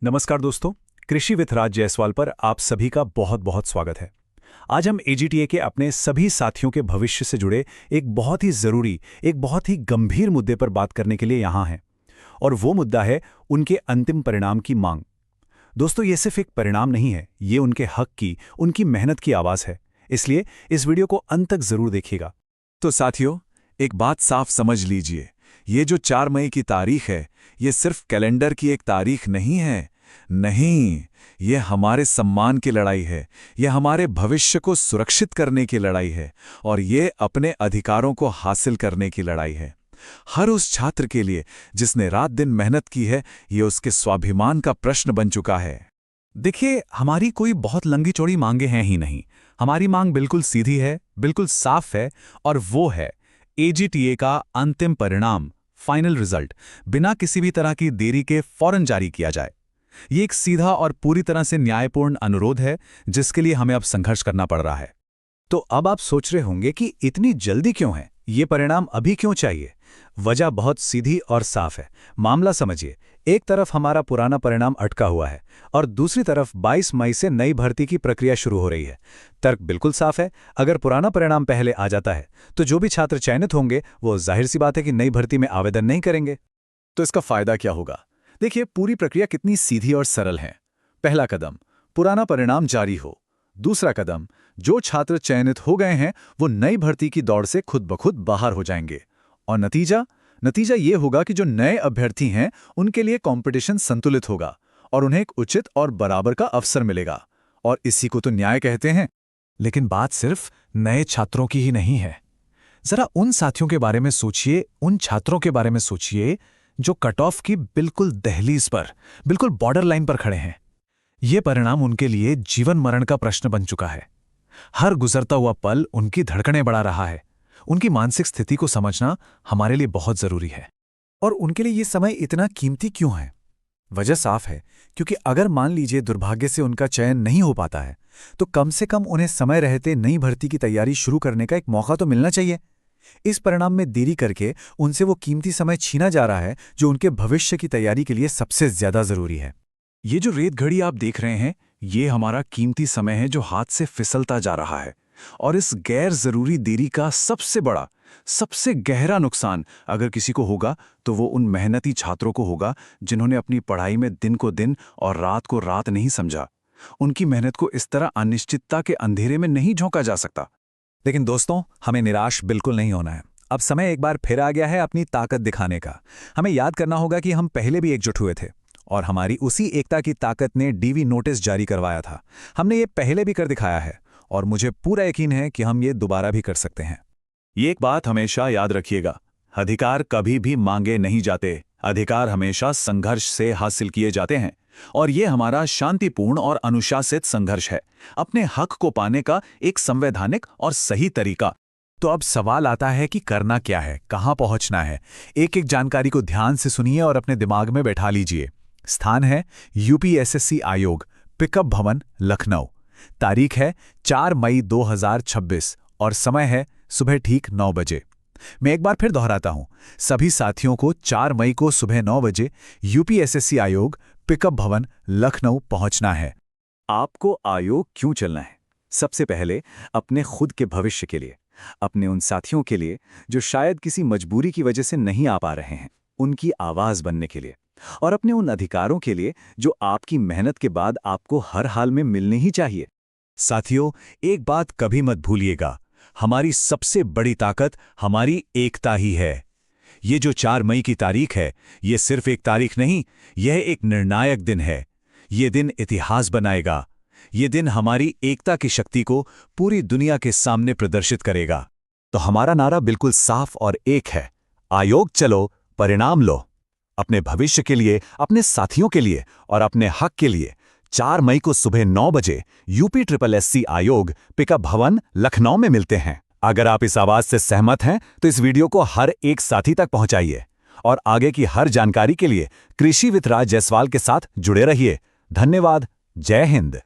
नमस्कार दोस्तों, कृषि विथ राज जायसवाल पर आप सभी का बहुत बहुत स्वागत है। आज हम एजीटीए के अपने सभी साथियों के भविष्य से जुड़े एक बहुत ही जरूरी, एक बहुत ही गंभीर मुद्दे पर बात करने के लिए यहाँ हैं। और वो मुद्दा है उनके अंतिम परिणाम की मांग। दोस्तों, ये सिर्फ एक परिणाम नहीं है, ये उनके हक की, उनकी मेहनत की आवाज़ है। इसलिए इस वीडियो को अंत तक जरूर देखिएगा। तो साथियों, एक बात साफ समझ लीजिए, ये जो 4 मई की तारीख है, ये सिर्फ कैलेंडर की एक तारीख नहीं है। नहीं, ये हमारे सम्मान की लड़ाई है, ये हमारे भविष्य को सुरक्षित करने की लड़ाई है, और ये अपने अधिकारों को हासिल करने की लड़ाई है। हर उस छात्र के लिए जिसने रात दिन मेहनत की है, ये उसके स्वाभिमान का प्रश्न बन चुका है। देखिए, हमारी कोई बहुत लंबी चौड़ी मांगे हैं ही नहीं। हमारी मांग बिल्कुल सीधी है, बिल्कुल साफ है, और वो है एजीटीए का अंतिम परिणाम, फाइनल रिजल्ट, बिना किसी भी तरह की देरी के फौरन जारी किया जाए। ये एक सीधा और पूरी तरह से न्यायपूर्ण अनुरोध है, जिसके लिए हमें अब संघर्ष करना पड़ रहा है। तो अब आप सोच रहे होंगे कि इतनी जल्दी क्यों है, ये परिणाम अभी क्यों चाहिए? वजह बहुत सीधी और साफ है। मामला समझिए, एक तरफ हमारा पुराना परिणाम अटका हुआ है और दूसरी तरफ 22 मई से नई भर्ती की प्रक्रिया शुरू हो रही है। तर्क बिल्कुल साफ है, अगर पुराना परिणाम पहले आ जाता है तो जो भी छात्र चयनित होंगे वो जाहिर सी बात है कि नई भर्ती में आवेदन नहीं करेंगे। तो इसका फायदा क्या होगा? देखिए, पूरी प्रक्रिया कितनी सीधी और सरल है। पहला कदम, पुराना परिणाम जारी हो। दूसरा कदम, जो छात्र चयनित हो गए हैं वो नई भर्ती की दौड़ से खुद ब खुद बाहर हो जाएंगे। और नतीजा ये होगा कि जो नए अभ्यर्थी हैं उनके लिए कंपटीशन संतुलित होगा और उन्हें एक उचित और बराबर का अवसर मिलेगा। और इसी को तो न्याय कहते हैं। लेकिन बात सिर्फ नए छात्रों की ही नहीं है। जरा उन साथियों के बारे में सोचिए, उन छात्रों के बारे में सोचिए जो कट ऑफ की बिल्कुल दहलीज पर, बिल्कुल बॉर्डर लाइन पर खड़े हैं। यह परिणाम उनके लिए जीवन मरण का प्रश्न बन चुका है। हर गुजरता हुआ पल उनकी धड़कनें बढ़ा रहा है। उनकी मानसिक स्थिति को समझना हमारे लिए बहुत जरूरी है। और उनके लिए यह समय इतना कीमती क्यों है? वजह साफ है, क्योंकि अगर मान लीजिए दुर्भाग्य से उनका चयन नहीं हो पाता है, तो कम से कम उन्हें समय रहते नई भर्ती की तैयारी शुरू करने का एक मौका तो मिलना चाहिए। इस परिणाम में देरी करके उनसे वो कीमती समय छीना जा रहा है जो उनके भविष्य की तैयारी के लिए सबसे ज्यादा जरूरी है। ये जो रेत घड़ी आप देख रहे हैं, ये हमारा कीमती समय है जो हाथ से फिसलता जा रहा है। और इस गैर जरूरी देरी का सबसे बड़ा, सबसे गहरा नुकसान अगर किसी को होगा तो वो उन मेहनती छात्रों को होगा जिन्होंने अपनी पढ़ाई में दिन को दिन और रात को रात नहीं समझा। उनकी मेहनत को इस तरह अनिश्चितता के अंधेरे में नहीं झोंका जा सकता। लेकिन दोस्तों, हमें निराश बिल्कुल नहीं होना है। अब समय एक बार फिर आ गया है अपनी ताकत दिखाने का। हमें याद करना होगा कि हम पहले भी एकजुट हुए थे और हमारी उसी एकता की ताकत ने डीवी नोटिस जारी करवाया था। हमने ये पहले भी कर दिखाया है और मुझे पूरा यकीन है कि हम ये दोबारा भी कर सकते हैं। ये एक बात हमेशा याद रखिएगा, अधिकार कभी भी मांगे नहीं जाते, अधिकार हमेशा संघर्ष से हासिल किए जाते हैं। और ये हमारा शांतिपूर्ण और अनुशासित संघर्ष है, अपने हक को पाने का एक संवैधानिक और सही तरीका। तो अब सवाल आता है कि करना क्या है, कहां पहुंचना है? एक एक जानकारी को ध्यान से सुनिए और अपने दिमाग में बैठा लीजिए। स्थान है यूपीएसएससी आयोग, पिकअप भवन, लखनऊ। तारीख है 4 मई 2026 और समय है सुबह ठीक 9 बजे। मैं एक बार फिर दोहराता हूं, सभी साथियों को 4 मई को सुबह 9 बजे यूपीएसएससी आयोग, पिकअप भवन, लखनऊ पहुंचना है। आपको आयोग क्यों चलना है? सबसे पहले अपने खुद के भविष्य के लिए, अपने उन साथियों के लिए जो शायद किसी मजबूरी की वजह से नहीं आ पा रहे हैं, उनकी आवाज बनने के लिए, और अपने उन अधिकारों के लिए जो आपकी मेहनत के बाद आपको हर हाल में मिलने ही चाहिए। साथियों, एक बात कभी मत भूलिएगा, हमारी सबसे बड़ी ताकत हमारी एकता ही है। ये जो 4 मई की तारीख है, ये सिर्फ एक तारीख नहीं, यह एक निर्णायक दिन है। ये दिन इतिहास बनाएगा। ये दिन हमारी एकता की शक्ति को पूरी दुनिया के सामने प्रदर्शित करेगा। तो हमारा नारा बिल्कुल साफ और एक है, आयोग चलो, परिणाम लो। अपने भविष्य के लिए, अपने साथियों के लिए और अपने हक के लिए 4 मई को सुबह 9 बजे यूपीएसएससी आयोग, पिकअप भवन, लखनऊ में मिलते हैं। अगर आप इस आवाज से सहमत हैं तो इस वीडियो को हर एक साथी तक पहुंचाइए और आगे की हर जानकारी के लिए कृषि विथ राज जायसवाल के साथ जुड़े रहिए। धन्यवाद। जय हिंद।